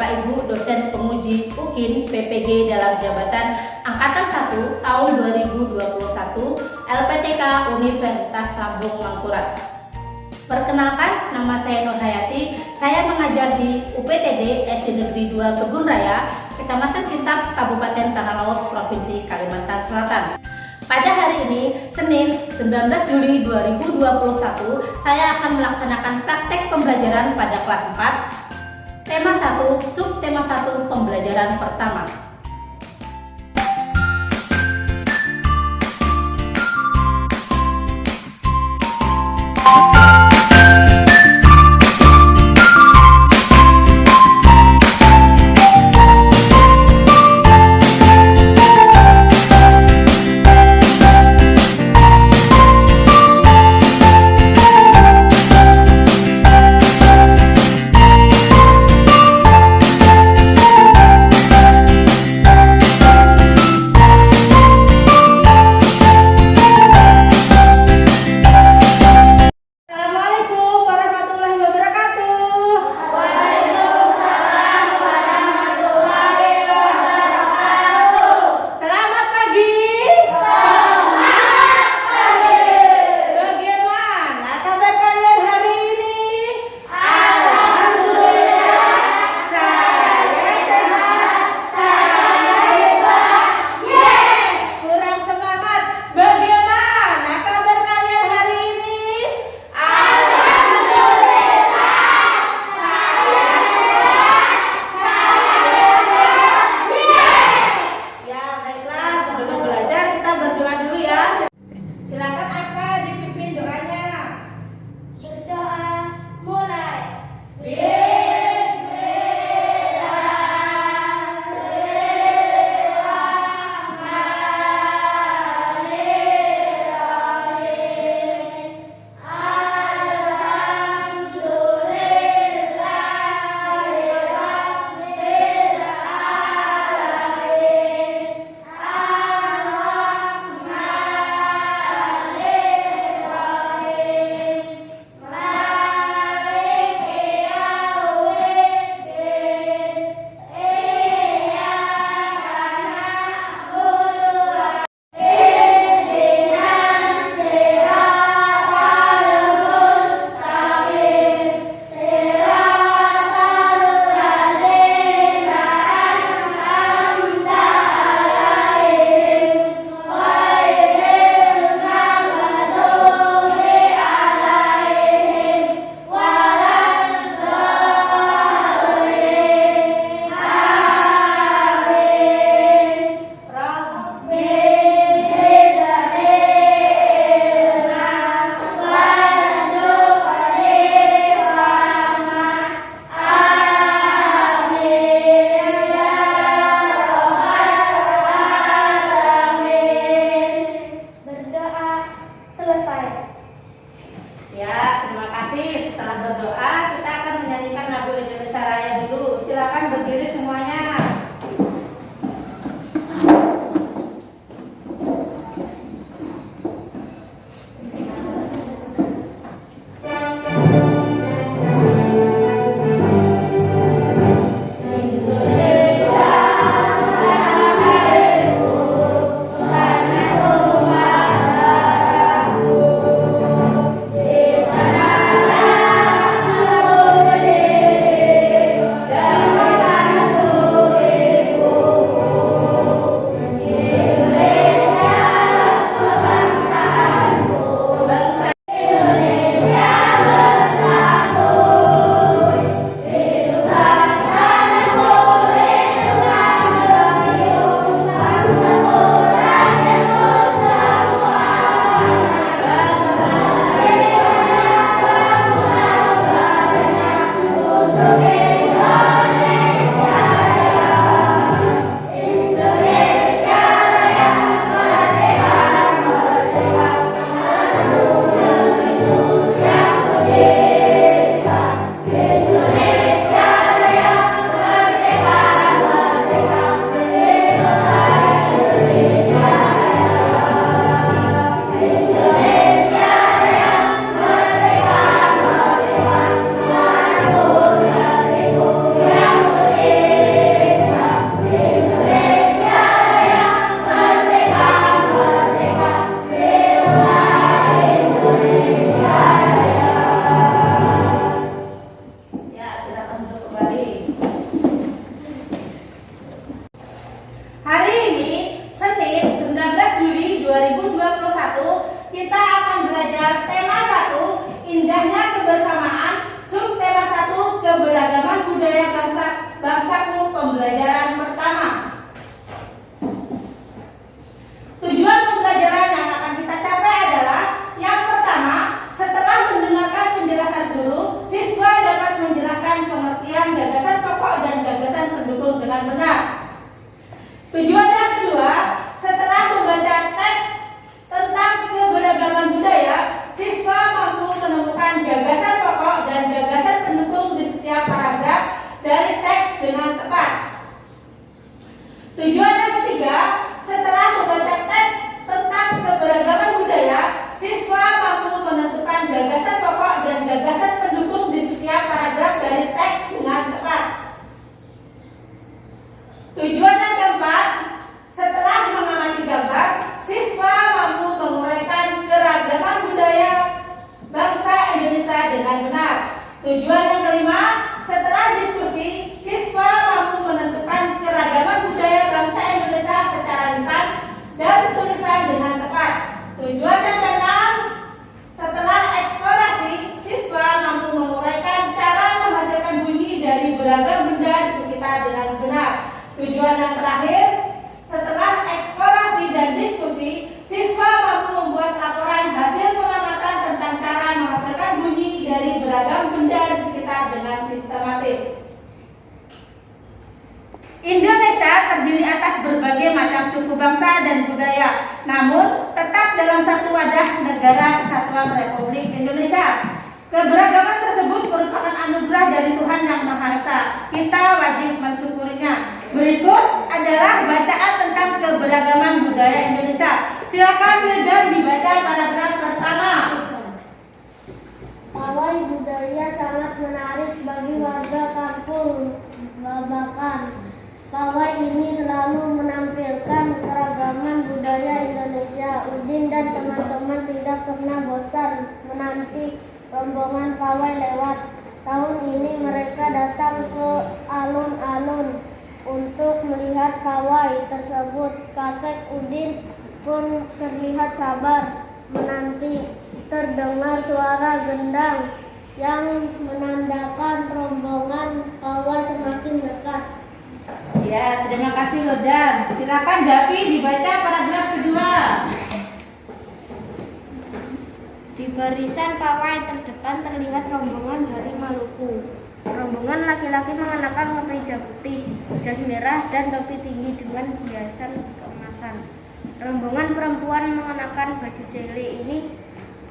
saya Ibu dosen penguji UKIN PPG dalam jabatan Angkatan 1 tahun 2021 LPTK Universitas Lambung Mangkurat. Perkenalkan, nama saya Nur Hayati. Saya mengajar di UPTD SD Negeri 2 Kebun Raya, Kecamatan Kintab, Kabupaten Tanah Laut, Provinsi Kalimantan Selatan. Pada hari ini, Senin 19 Juli 2021, saya akan melaksanakan praktek pembelajaran pada kelas 4, tema 1, subtema 1 pembelajaran pertama. Tujuan yang kedua, setelah membaca teks tentang keberagaman budaya, siswa mampu menemukan gagasan pokok dan gagasan pendukung di setiap paragraf dari teks dengan tepat. Tujuan yang ketiga, setelah membaca teks tentang keberagaman budaya, siswa mampu menentukan gagasan pokok dan gagasan pendukung di setiap paragraf dari teks dengan tepat. Tujuan yang keempat, setelah mengamati gambar, siswa mampu menguraikan keragaman budaya bangsa Indonesia dengan benar. Tujuan yang kelima, setelah diskusi, siswa mampu menentukan keragaman budaya bangsa Indonesia secara lisan dan tulisan dengan tepat. Tujuan yang keenam, setelah eksplorasi, siswa mampu menguraikan cara menghasilkan bunyi dari beragam benda di sekitar dengan benar. Tujuan yang terakhir, setelah eksplorasi dan diskusi, siswa mampu membuat laporan hasil pengamatan tentang cara menghasilkan bunyi dari beragam benda di sekitar dengan sistematis. Indonesia terdiri atas berbagai macam suku bangsa dan budaya, namun tetap dalam satu wadah negara kesatuan Republik Indonesia. Keberagaman tersebut merupakan anugerah dari Tuhan Yang Maha Esa. Kita wajib mensyukurinya. Berikut adalah bacaan tentang keberagaman budaya Indonesia. Silakan Wildan dibaca paragraf pertama. Pawai budaya sangat menarik bagi warga kampung Babakan. Pawai ini selalu menampilkan keragaman budaya Indonesia. Udin dan teman-teman tidak pernah bosan menanti rombongan pawai lewat. Tahun ini mereka datang ke alun-alun untuk melihat pawai tersebut. Kakek Udin pun terlihat sabar menanti. Terdengar suara gendang yang menandakan rombongan pawai semakin dekat. Ya, terima kasih Wildan. Silakan Davi dibaca paragraf kedua. Di barisan pawai terdepan terlihat rombongan dari Maluku. Rombongan laki-laki mengenakan kemeja putih, jas merah, dan topi tinggi dengan hiasan keemasan. Rombongan perempuan mengenakan baju jele ini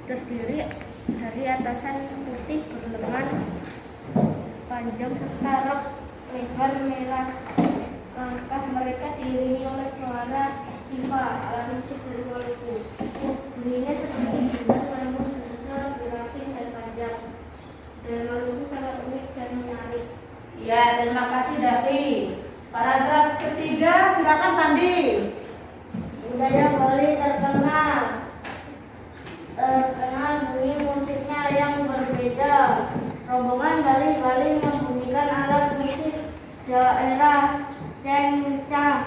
terdiri dari atasan putih berlengan panjang serta rok lebar merah. Langkah mereka diiringi oleh suara tifa alat musik dari Maluku. Bunyinya seperti gitar, namun bentuknya lebih rapi dan panjang. Dan Maluku sangat unik dan menarik. Ya, terima kasih Davi. Paragraf ketiga, silakan Pandi. Budaya Bali terkenal bunyi musiknya yang berbeda. Rombongan dari Bali membunyikan alat musik daerah cengcang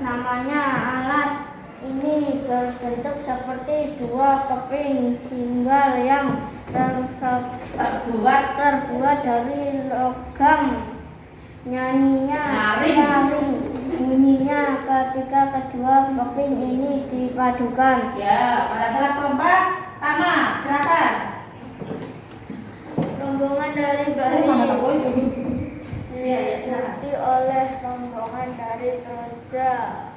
namanya. Alat ini berbentuk seperti dua keping singgal yang terbuat dari logam. Nyanyinya nyaring bunyinya ketika kedua keping ini dipadukan. Ya, paragraf keempat, Tama, silakan. Rombongan dari Bali diikuti oleh rombongan dari Toraja.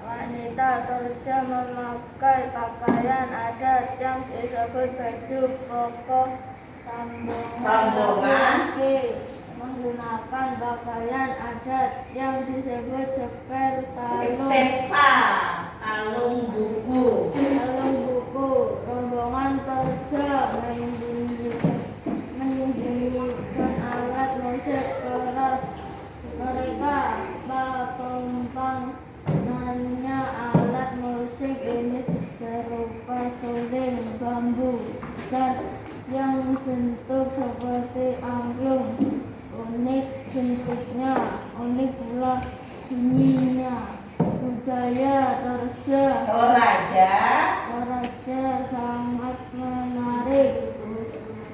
Wanita Toraja memakai pakaian adat yang disebut baju koko. Rombongan menggunakan pakaian adat yang disebut talung buku. Rombongan Toraja menyembunyikan alat musik keras. Mereka pengumpanannya alat musik ini berupa suling bambu besar yang bentuk seperti angklung. Unik bentuknya, unik pula bunyinya. Budaya Toraja sangat menarik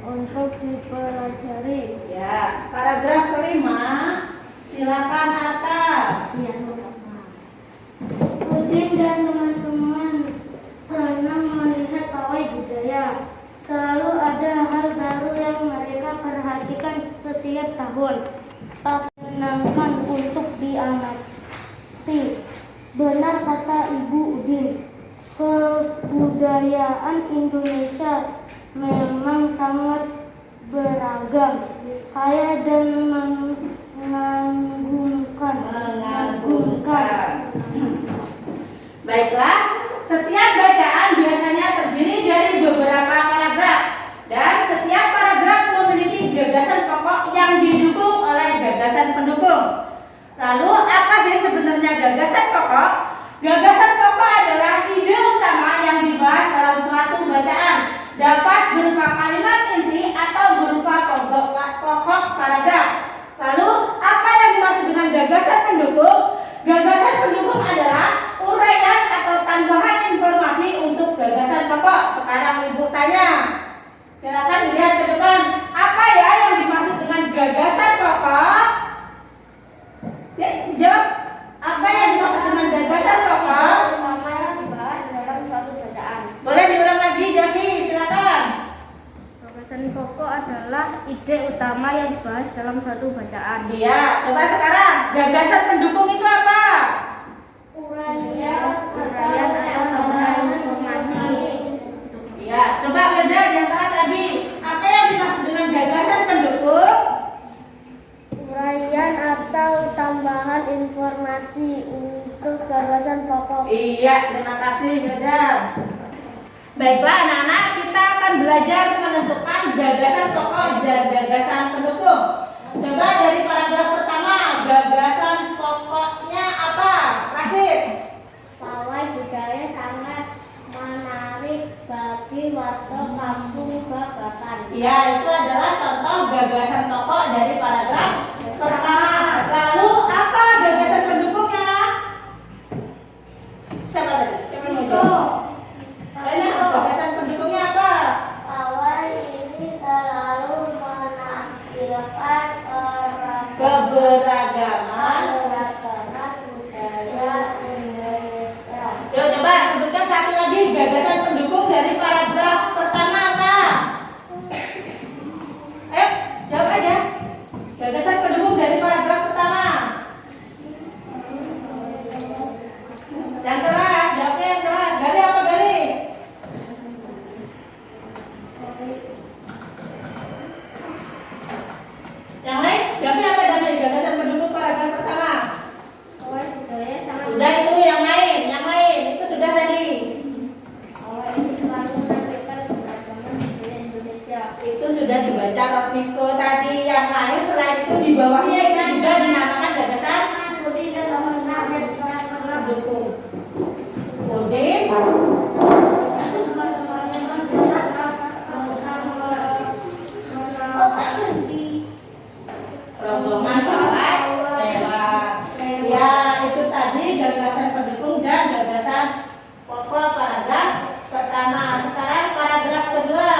untuk dipelajari. Ya, paragraf kelima, silakan Atta. Udin dan teman-teman senang melihat pawai budaya. Selalu ada hal baru yang mereka perhatikan setiap tahun. Tak menyenangkan untuk diamati. Kebudayaan Indonesia memang sangat beragam, kaya dan mengagumkan. Baiklah, setiap bacaan biasanya terdiri dari beberapa paragraf dan setiap paragraf memiliki gagasan pokok yang didukung oleh gagasan pendukung. Lalu apa sih sebenarnya gagasan pokok? Gagasan pokok adalah ide utama yang dibahas dalam suatu bacaan, dapat berupa kalimat inti atau berupa pokok paragraf. Lalu apa yang dimaksud dengan gagasan pendukung? Gagasan pendukung adalah uraian atau tambahan informasi untuk gagasan pokok. Sekarang Ibu tanya, silakan lihat ke depan, apa ya yang dimaksud dengan gagasan pokok? Ya, jawab. Apa yang dimaksud dengan gagasan pokok? Utama yang dibahas dalam suatu bacaan. Boleh diulang lagi, Davi, silakan. Gagasan pokok adalah ide utama yang dibahas dalam suatu bacaan. Iya, coba sekarang gagasan pendukung itu apa? Uraian atau tambahan informasi. Iya, coba beda yang bahas tadi. Apa yang dimaksud dengan gagasan pendukung? Uraian atau tambahan informasi untuk gagasan pokok. Iya, terima kasih, Beda. Baiklah anak-anak, kita akan belajar menentukan gagasan pokok dan gagasan pendukung. Coba dari paragraf pertama, gagasan pokoknya apa? Rasid. Pawai budaya sangat menarik bagi warga kampung Babakan. Iya, itu adalah contoh gagasan pokok dari paragraf pertama. Lalu apa gagasan pendukungnya? Siapa tadi? Siapa yang ngomong? Banyak gagasan pendukungnya apa? Pawai ini selalu menampilkan Keberagaman. keberagaman budaya Indonesia. Yuk coba sebutkan satu lagi gagasan pendukung dari paragraf pertama apa? Jawab aja. Gagasan pendukung dari paragraf pertama. Yang keras, jawabnya yang keras. Gali apa gali? Yang lain? Gali apa Dami? Gagasan pendukung paragraf pertama. Pawai budaya sangat Sudah itu yang lain itu sudah tadi. Pawai ini selalu menampilkan keberagaman budaya Indonesia. Itu sudah dibaca Rafiko tadi. Yang lain selain itu di bawahnya itu juga dinamakan gagasan pendukung. Udin. Rombongan pawai lewat. Ya itu tadi gagasan pendukung dan gagasan pokok paragraf pertama. Sekarang paragraf kedua.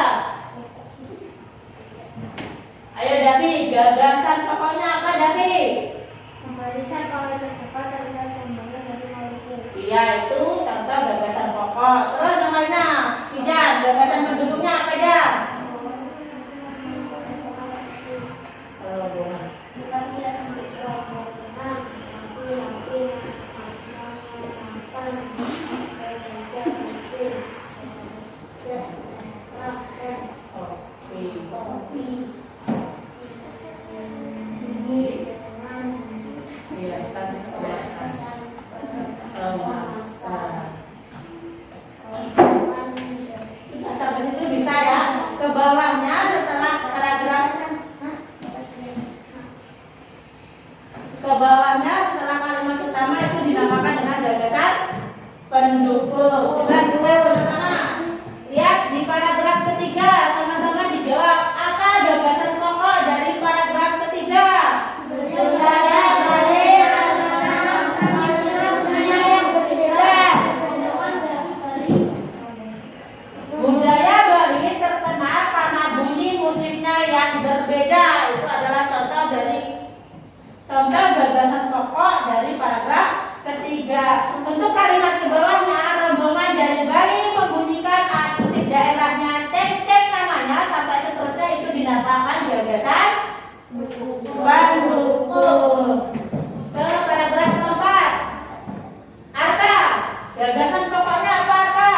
Ayo Davi, gagasan pokoknya apa Davi? Pembarisan pawai terdepan terlihat pembangunan dari Maluku. Iya itu contoh gagasan pokok. Terus yang lainnya, Ijan, gagasan pendukungnya apa Jan? Rombongan. Kita tidak memiliki rombongan, tapi Hiasan kemasan. Nah, sampai situ bisa ya. Ke bawahnya setelah paragraf ke bawahnya setelah kalimat utama itu dinamakan dengan gagasan pendukung. Coba kita sama-sama lihat di paragraf ketiga, sama-sama dijawab apa gagasan pokok dari paragraf ketiga. Budaya Bali terkenal karena bunyi musiknya yang berbeda. Itu adalah contoh gagasan pokok dari paragraf ketiga. Untuk kalimat ke bawahnya, rombongan dari Bali membunyikan alat musik daerahnya, cek namanya sampai seterusnya itu dinamakan gagasan pendukung. Ke paragraf keempat, Arka, gagasan pokoknya apa Arka?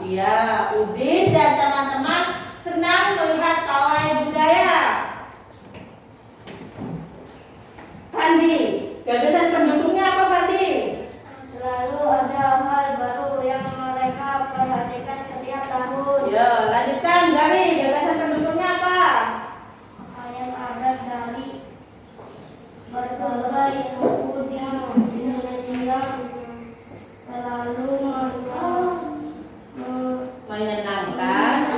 Iya, Udin dan teman-teman senang melihat pawai budaya. Fandi, gagasan pendukungnya apa Fandi? Selalu ada hal baru yang mereka perhatikan setiap tahun. Ya, lanjutkan Gali, gagasan pendukungnya apa? Pakaian adat dari berbagai suku di Indonesia selalu Menyenangkan.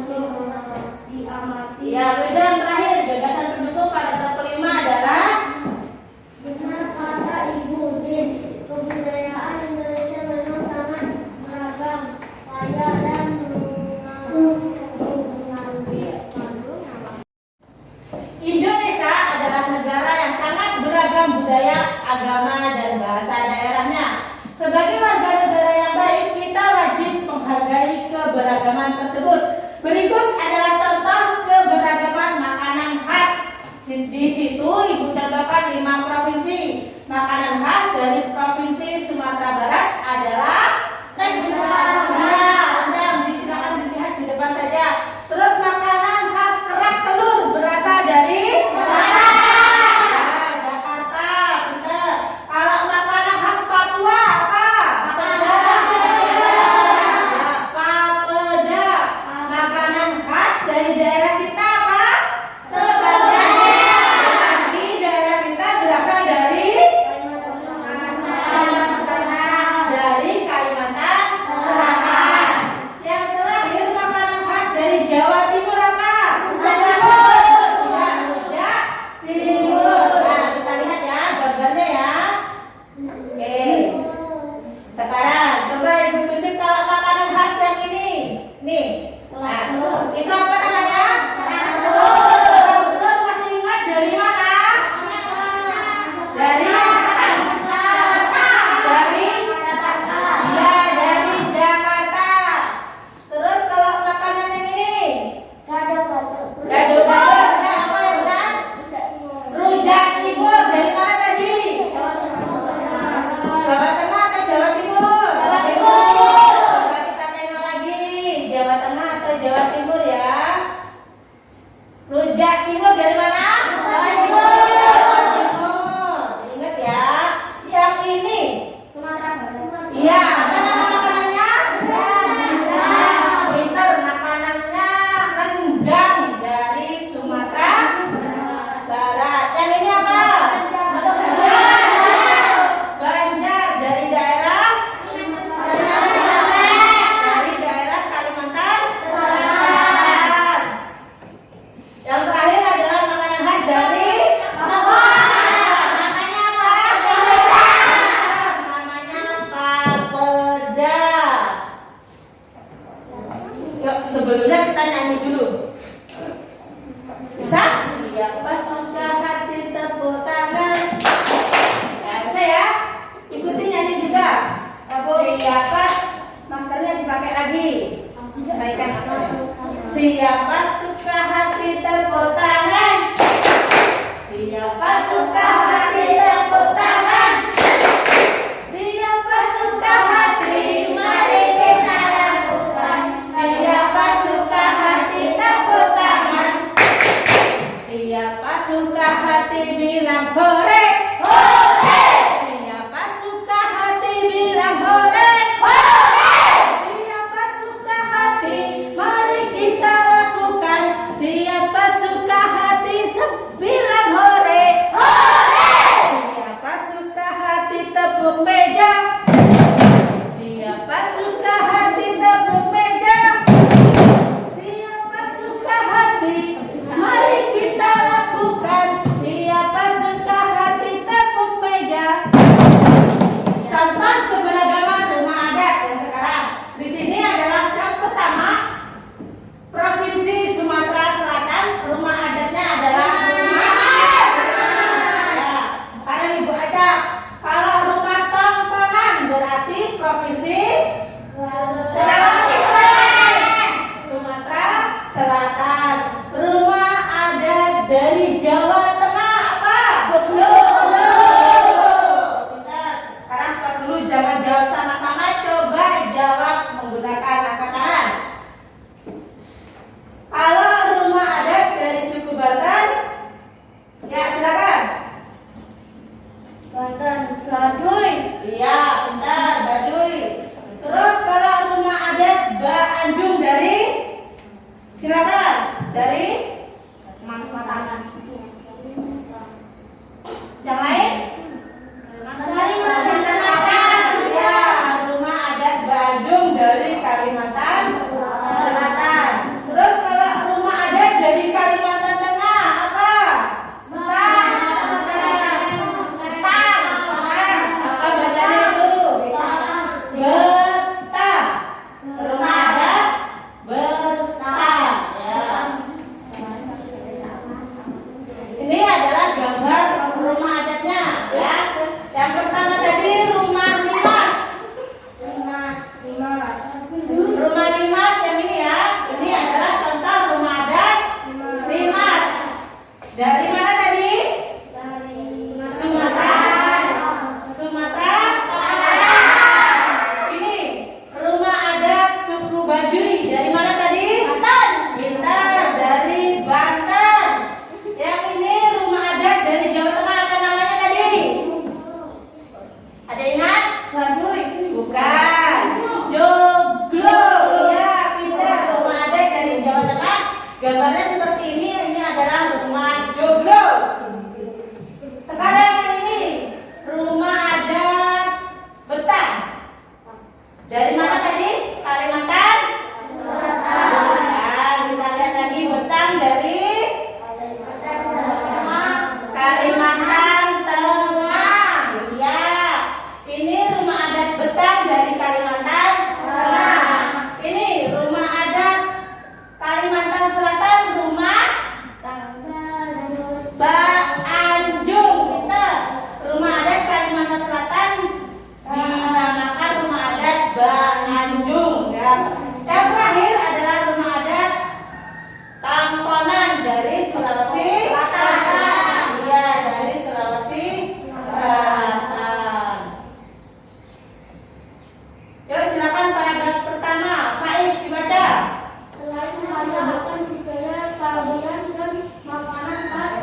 untuk diamati. Ya, dan terakhir gagasan pendukung pada kelima adalah Benar kata Ibu Udin, kebudayaan Indonesia memang sangat beragam, kaya dan Indonesia adalah negara yang sangat beragam budaya, agama, dan bahasa daerahnya. Sebagai warga negara yang baik, kita wajib menghargai keberagaman tersebut. Berikut adalah contoh keberagaman makanan khas. Di situ Ibu contohkan 5 provinsi. Makanan khas dari Provinsi Sumatera Barat adalah rendang. Rendang, silakan dilihat di depan saja. Terus makanan khas kerak telur berasal dari Jakarta. Pinter. Kalau makanan khas Papua apa? Papeda. Makanan khas dari daerah kita apa? Di daerah kita berasal dari Kalimantan Selatan. Yang terakhir makanan khas dari Jawa Timur apa? Rujak Cingur. Nah, kita lihat ya gambarnya ya. Oke. Sekarang coba Ibu tunjuk kalau makanan khas yang ini. Nih. Nah, itu apa namanya? Telur masih ingat dari mana? Dari dari Jakarta. Terus kalau makanan yang ini? Gado-gado. Nah, apa yang benar? Rujak Cingur dari mana tadi? Jawa Tengah atau Jawa Timur? Coba kita tengok lagi, Jawa Tengah atau Jawa Timur ya. Rujak Cingur dari mana? Jawa Timur. Ingat ya. Yang ini? Iya, apa nama makanannya? Pinter, makanannya rendang dari Sumatera Barat. Yang ini apa? Banjar dari daerah Kalimantan Selatan. Yang terakhir adalah makanan khas dari namanya apa? Namanya papeda. Yuk, sebelumnya kita nyanyi dulu. Bisa? Siapa suka hati tepuk tangan. Ya, bisa ya? Ikuti nyanyi juga. Siapa? Maskernya dipakai lagi. Baikkan maskernya. Siapa suka hati tepuk tangan. Siapa suka hati tepuk tangan. Siapa suka hati, mari kita lakukan. Siapa suka hati tepuk tangan. Siapa suka hati bilang hore. Hore. Siapa suka hati bilang hore. Hore. Siapa suka hati, mari kita lakukan. Siapa suka hati bilang hore. Hore. Siapa suka hati tepuk meja. Siapa suka hati tepuk meja. Siapa suka hati, mari kita lakukan. Siapa suka hati tepuk meja. Contoh keberagaman rumah adat yang sekarang. Di sini adalah yang pertama Provinsi Sumatera Selatan. Rumah adatnya adalah rumah ya. Karena Ibu aja. Kalau rumah tongkongan berarti Provinsi Sumatera Selatan. Rumah adat dari Jawa Tengah apa? Sekarang stop dulu, jangan jawab sama-sama, coba jawab menggunakan Dari mana tadi? Kalimantan Selatan. Kita lihat lagi betang dari Kalimantan Tengah. Iya. Ini rumah adat betang dari Kalimantan Tengah. Ini rumah adat Kalimantan Selatan, rumah Anjung. Pintar. Rumah adat Kalimantan Selatan dinamakan rumah adat Anjung. Ya. Yang terakhir adalah rumah adat Tamponan dari Sulawesi Selatan. Iya, dari Sulawesi Selatan. Yuk silakan paragraf pertama, Faiz dibaca. Selain menghasilkan budaya, kebudayaan dan makanan khas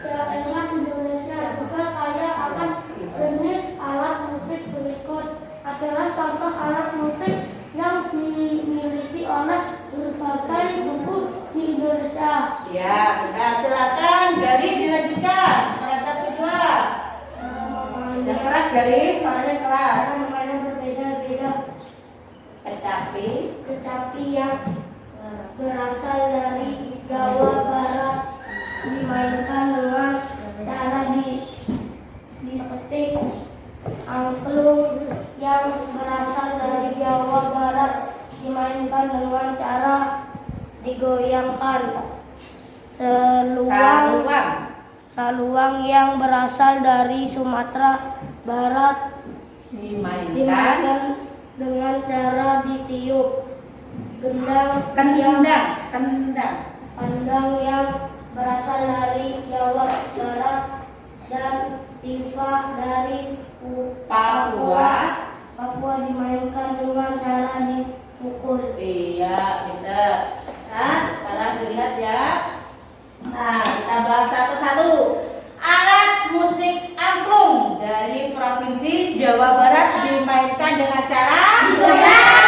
daerah Indonesia, juga kaya akan jenis alat musik berikut adalah contoh alat musik yang dimiliki oleh berbagai suku di Indonesia. Ya, kita silakan garis dilanjutkan. Paragraf kedua. Yang keras garis, warnanya keras. Makanan berbeda-beda, Kecapi yang berasal dari Jawa Barat dimainkan dengan cara dipetik. Angklung yang berasal dari Jawa Barat dimainkan dengan cara digoyangkan. Saluang yang berasal dari Sumatera Barat dimainkan dengan cara ditiup. Kendang yang berasal dari Jawa Barat dan tifa dari Papua dimainkan dengan cara dipukul. Iya, pintar. Nah, sekarang dilihat ya. Nah, kita bahas satu-satu. Alat musik angklung dari Provinsi Jawa Barat dimainkan dengan cara digoyangkan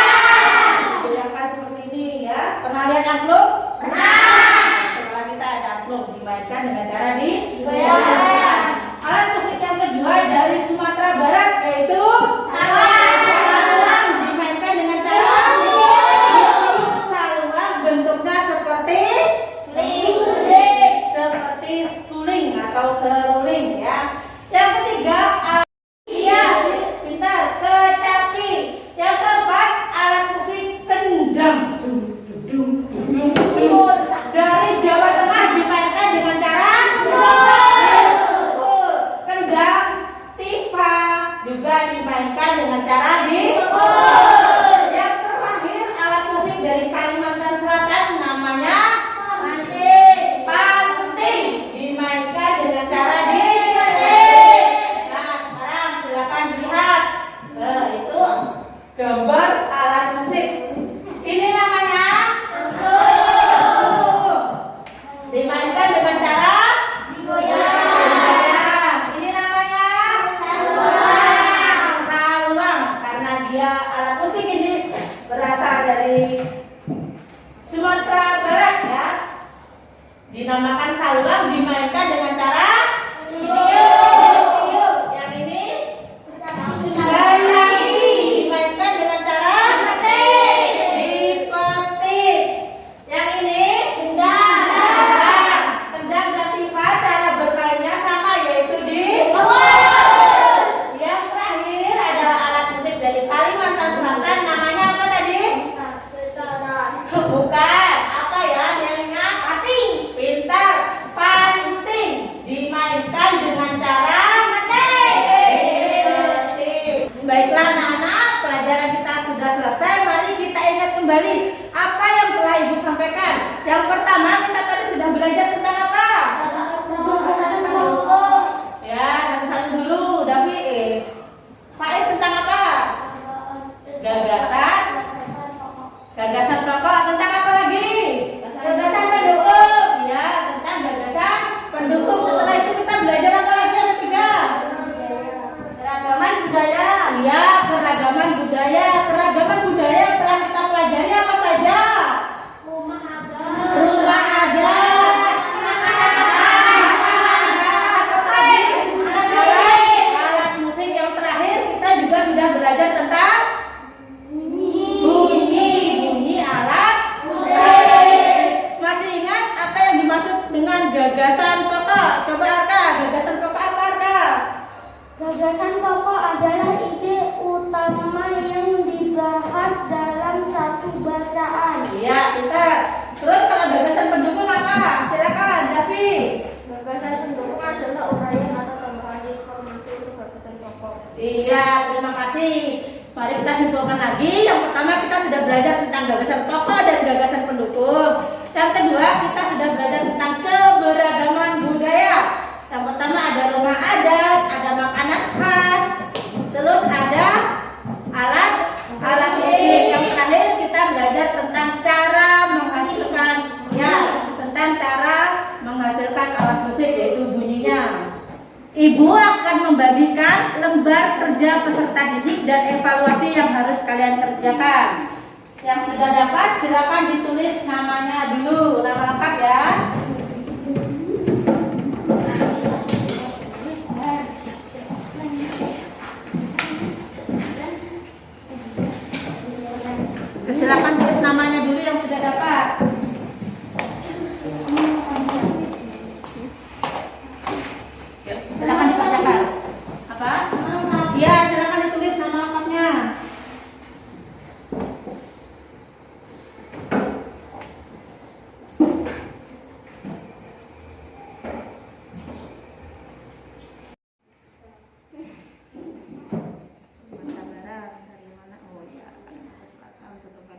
seperti ini ya. Pernah lihat angklung? Pernah. Setelah kita ada angklung dimainkan dengan cara digoyangkan. Alat musik yang kedua dari Sumatera Barat yaitu saluang dimainkan dengan cara saluang bentuknya seperti suling atau seruling ya. Yang ketiga, pintar, kecapi. Yang keempat, alat musik kendang dari Jawa Tengah dimainkan dengan cara kendang. Tifa juga dimainkan dengan cara Yang terakhir, alat musik dari Kalimantan Selatan namanya panting dimainkan dengan cara Nah, sekarang silakan dilihat. Itu gambar alat musik. Ini namanya dimainkan dengan cara digoyang. Ini namanya saluang karena dia alat musik ini berasal dari Sumatera Barat ya. Dinamakan saluang dimainkan dengan cara tiup. Yang ini gayangi dimainkan dengan cara dipetik. Yang ini kendang dan tifa cara bermainnya sama yaitu Yang terakhir adalah alat musik dari Kalimantan Selatan namanya apa tadi? Bukan. Apa ya? Yang ingat? Pintar. Panting dimainkan dengan cara Baiklah anak-anak, pelajaran kita sudah selesai. Mari kita ingat kembali apa yang telah Ibu sampaikan. Yang pertama kita tadi sudah belajar tentang apa? Ya, satu-satu dulu. Davi, Faiz tentang apa? Gagasan pokok. Tentang apa lagi? Gagasan pendukung. Ya, tentang gagasan pendukung. Setelah itu kita belajar apa lagi? Ada 3. Keragaman budaya. Iya, keragaman budaya. Keragaman budaya yang telah kita pelajari apa saja? Rumah adat. Rumah Iya, terima kasih. Mari kita simpulkan lagi. Yang pertama kita sudah belajar tentang gagasan pokok dan gagasan pendukung. Yang kedua kita sudah belajar tentang keberagaman budaya. Yang pertama ada rumah adat, ada makanan khas, terus ada alat musik. Yang terakhir kita belajar tentang cara menghasilkan alat musik, yaitu bunyinya. Ibu akan membagikan lembar kerja peserta didik dan evaluasi yang harus kalian kerjakan. Yang sudah dapat silakan ditulis namanya dulu, nama lengkap ya. Silakan tulis namanya dulu yang sudah dapat. Silakan dibacakan. Apa? Iya, silakan ditulis nama lengkapnya. Dari mana? Oh ya, selatan, selatan,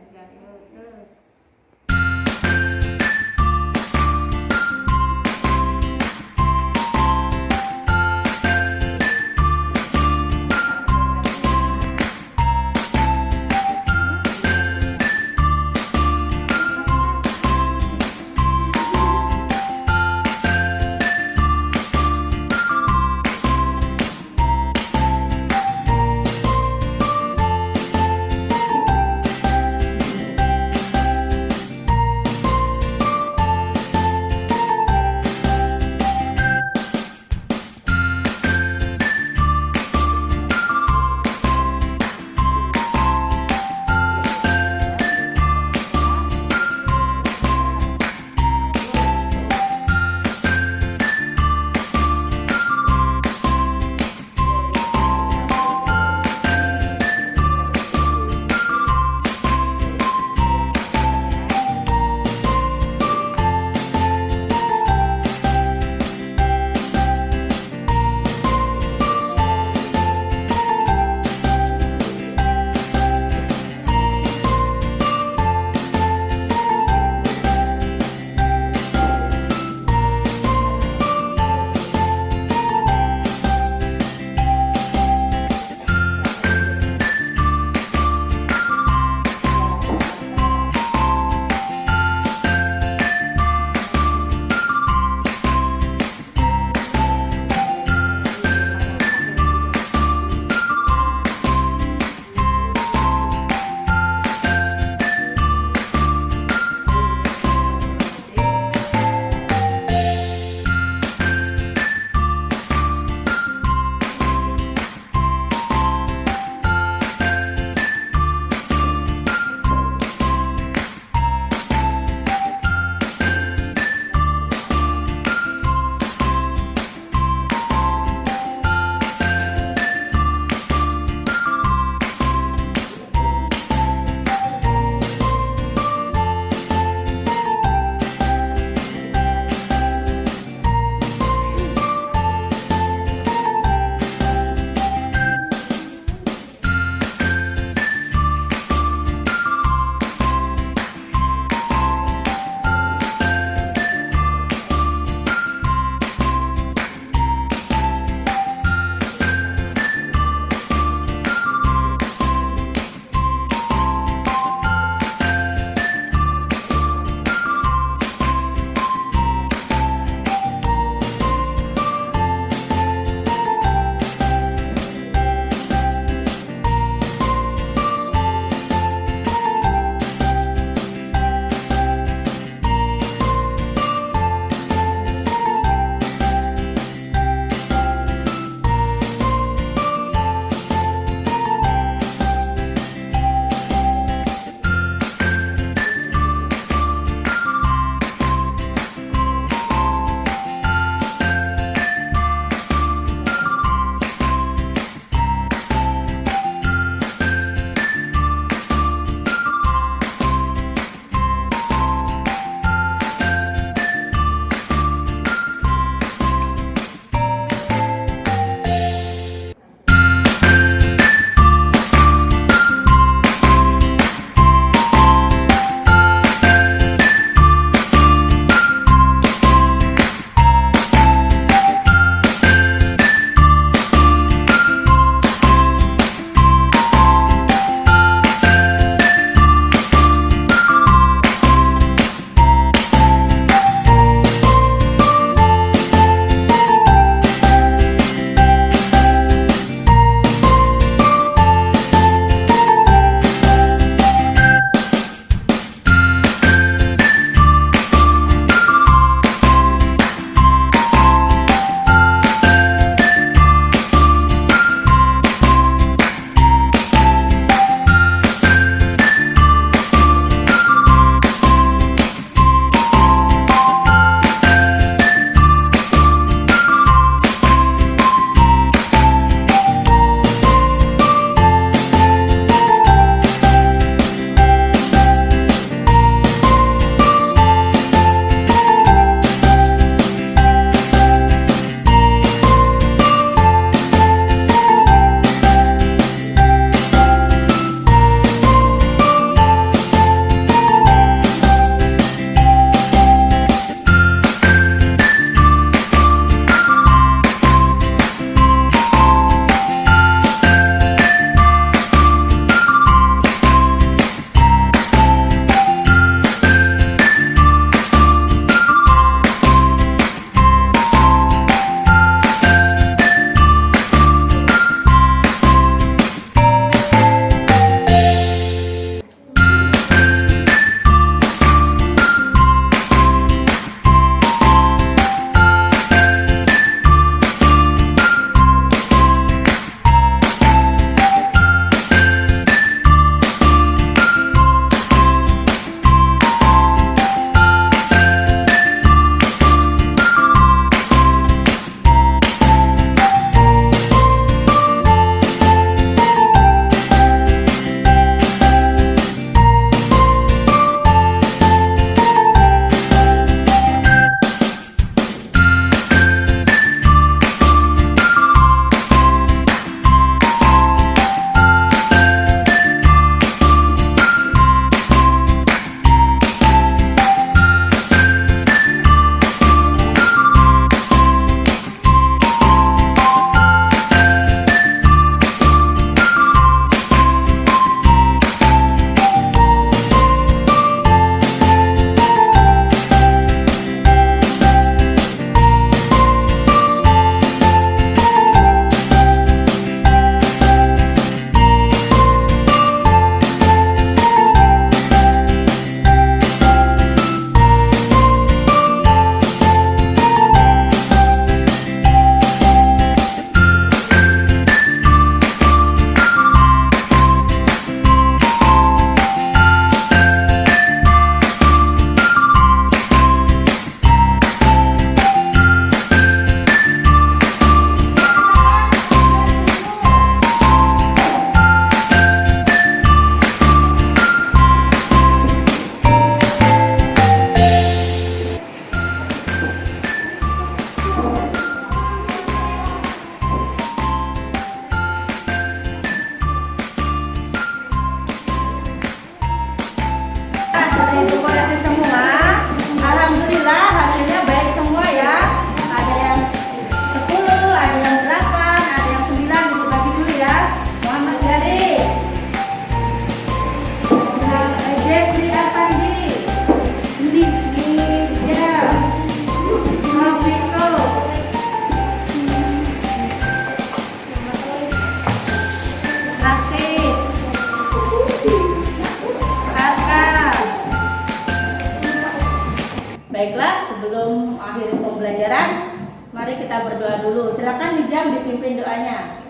kita berdoa dulu. Silakan Hijam dipimpin doanya.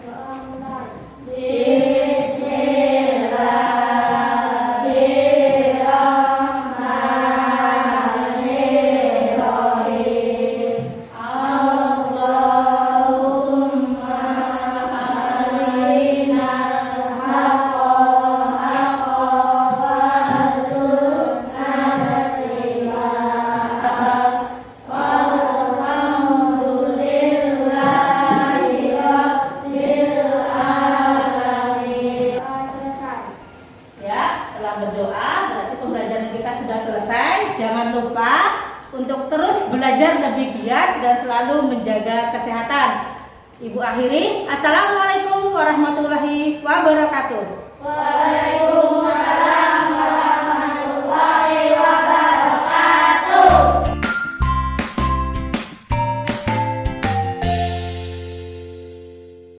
Berdoa berarti pembelajaran kita sudah selesai. Jangan lupa untuk terus belajar lebih giat dan selalu menjaga kesehatan. Ibu akhiri, assalamualaikum warahmatullahi wabarakatuh. Waalaikumsalam.